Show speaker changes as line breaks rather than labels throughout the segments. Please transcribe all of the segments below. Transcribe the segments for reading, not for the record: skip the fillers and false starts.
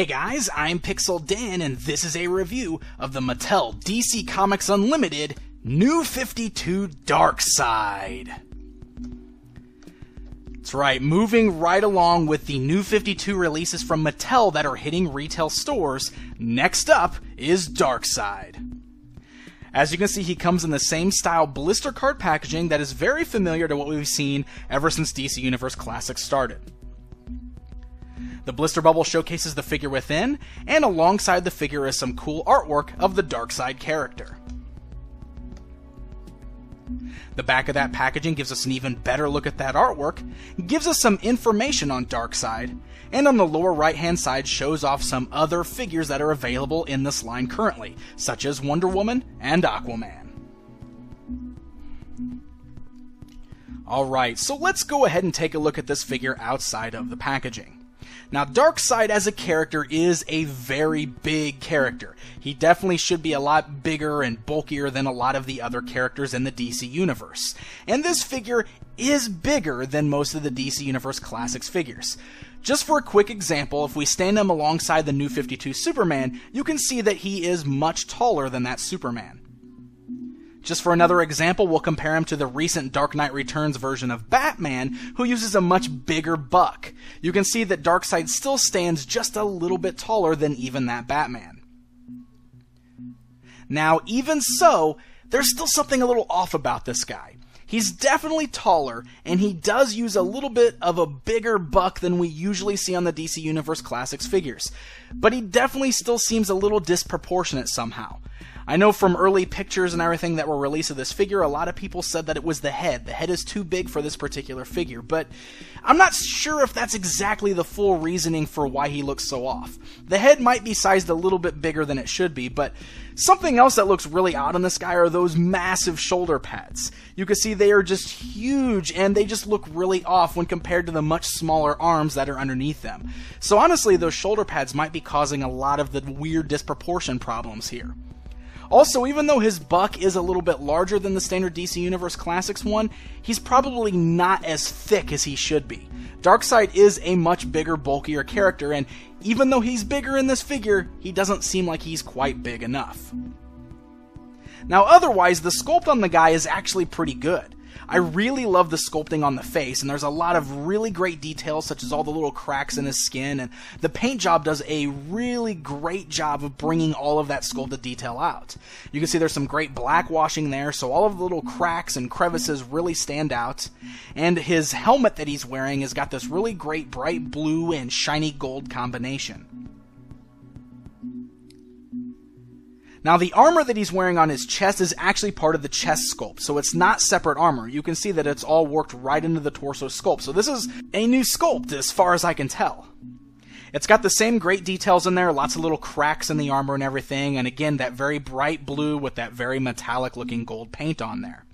Hey guys, I'm Pixel Dan, and this is a review of the Mattel DC Comics Unlimited New 52 Darkseid. That's right, moving right along with the New 52 releases from Mattel that are hitting retail stores, next up is Darkseid. As you can see, he comes in the same style blister card packaging that is very familiar to what we've seen ever since DC Universe Classics started. The blister bubble showcases the figure within, and alongside the figure is some cool artwork of the Darkseid character. The back of that packaging gives us an even better look at that artwork, gives us some information on Darkseid, and on the lower right hand side shows off some other figures that are available in this line currently, such as Wonder Woman and Aquaman. Alright, so let's go ahead and take a look at this figure outside of the packaging. Now, Darkseid as a character is a very big character. He definitely should be a lot bigger and bulkier than a lot of the other characters in the DC Universe. And this figure is bigger than most of the DC Universe Classics figures. Just for a quick example, if we stand him alongside the New 52 Superman, you can see that he is much taller than that Superman. Just for another example, we'll compare him to the recent Dark Knight Returns version of Batman, who uses a much bigger buck. You can see that Darkseid still stands just a little bit taller than even that Batman. Now, even so, there's still something a little off about this guy. He's definitely taller, and he does use a little bit of a bigger buck than we usually see on the DC Universe Classics figures. But he definitely still seems a little disproportionate somehow. I know from early pictures and everything that were released of this figure, a lot of people said that it was the head. The head is too big for this particular figure, but I'm not sure if that's exactly the full reasoning for why he looks so off. The head might be sized a little bit bigger than it should be, but something else that looks really odd on this guy are those massive shoulder pads. You can see they are just huge, and they just look really off when compared to the much smaller arms that are underneath them. So honestly, those shoulder pads might be causing a lot of the weird disproportion problems here. Also, even though his buck is a little bit larger than the standard DC Universe Classics one, he's probably not as thick as he should be. Darkseid is a much bigger, bulkier character, and even though he's bigger in this figure, he doesn't seem like he's quite big enough. Now, otherwise, the sculpt on the guy is actually pretty good. I really love the sculpting on the face, and there's a lot of really great details, such as all the little cracks in his skin, and the paint job does a really great job of bringing all of that sculpted detail out. You can see there's some great black washing there, so all of the little cracks and crevices really stand out, and his helmet that he's wearing has got this really great bright blue and shiny gold combination. Now, the armor that he's wearing on his chest is actually part of the chest sculpt, so it's not separate armor. You can see that it's all worked right into the torso sculpt, so this is a new sculpt as far as I can tell. It's got the same great details in there, lots of little cracks in the armor and everything, and again, that very bright blue with that very metallic looking gold paint on there.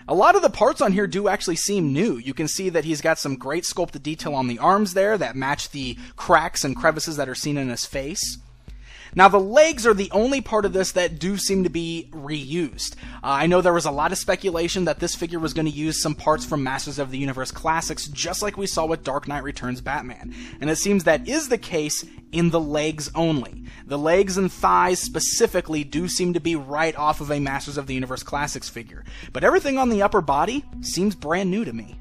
A lot of the parts on here do actually seem new. You can see that he's got some great sculpted detail on the arms there that match the cracks and crevices that are seen in his face. Now, the legs are the only part of this that do seem to be reused. I know there was a lot of speculation that this figure was going to use some parts from Masters of the Universe Classics, just like we saw with Dark Knight Returns Batman. And it seems that is the case in the legs only. The legs and thighs specifically do seem to be right off of a Masters of the Universe Classics figure. But everything on the upper body seems brand new to me.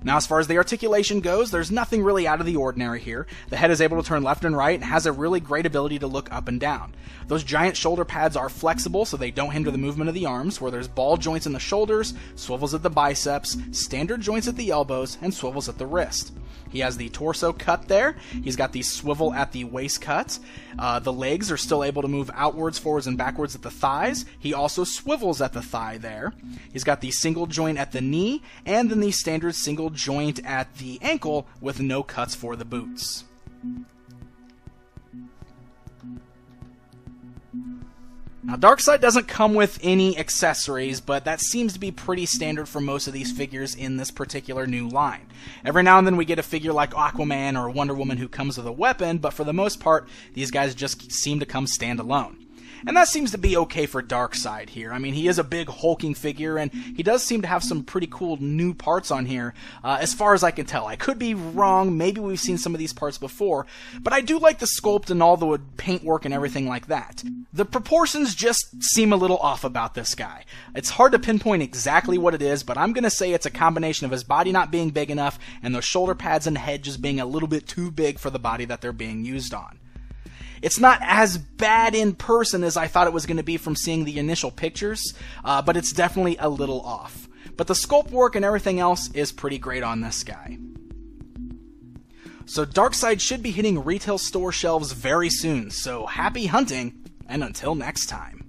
Now, as far as the articulation goes, there's nothing really out of the ordinary here. The head is able to turn left and right and has a really great ability to look up and down. Those giant shoulder pads are flexible so they don't hinder the movement of the arms, where there's ball joints in the shoulders, swivels at the biceps, standard joints at the elbows, and swivels at the wrist. He has the torso cut there. He's got the swivel at the waist cut. The legs are still able to move outwards, forwards, and backwards at the thighs. He also swivels at the thigh there. He's got the single joint at the knee, and then the standard single joint at the ankle with no cuts for the boots. Now, Darkseid doesn't come with any accessories, but that seems to be pretty standard for most of these figures in this particular new line. Every now and then we get a figure like Aquaman or Wonder Woman who comes with a weapon, but for the most part, these guys just seem to come standalone. And that seems to be okay for Darkseid here. I mean, he is a big hulking figure, and he does seem to have some pretty cool new parts on here, as far as I can tell. I could be wrong, maybe we've seen some of these parts before, but I do like the sculpt and all the paintwork and everything like that. The proportions just seem a little off about this guy. It's hard to pinpoint exactly what it is, but I'm going to say it's a combination of his body not being big enough and those shoulder pads and head just being a little bit too big for the body that they're being used on. It's not as bad in person as I thought it was going to be from seeing the initial pictures, but it's definitely a little off. But the sculpt work and everything else is pretty great on this guy. So Darkseid should be hitting retail store shelves very soon, so happy hunting, and until next time.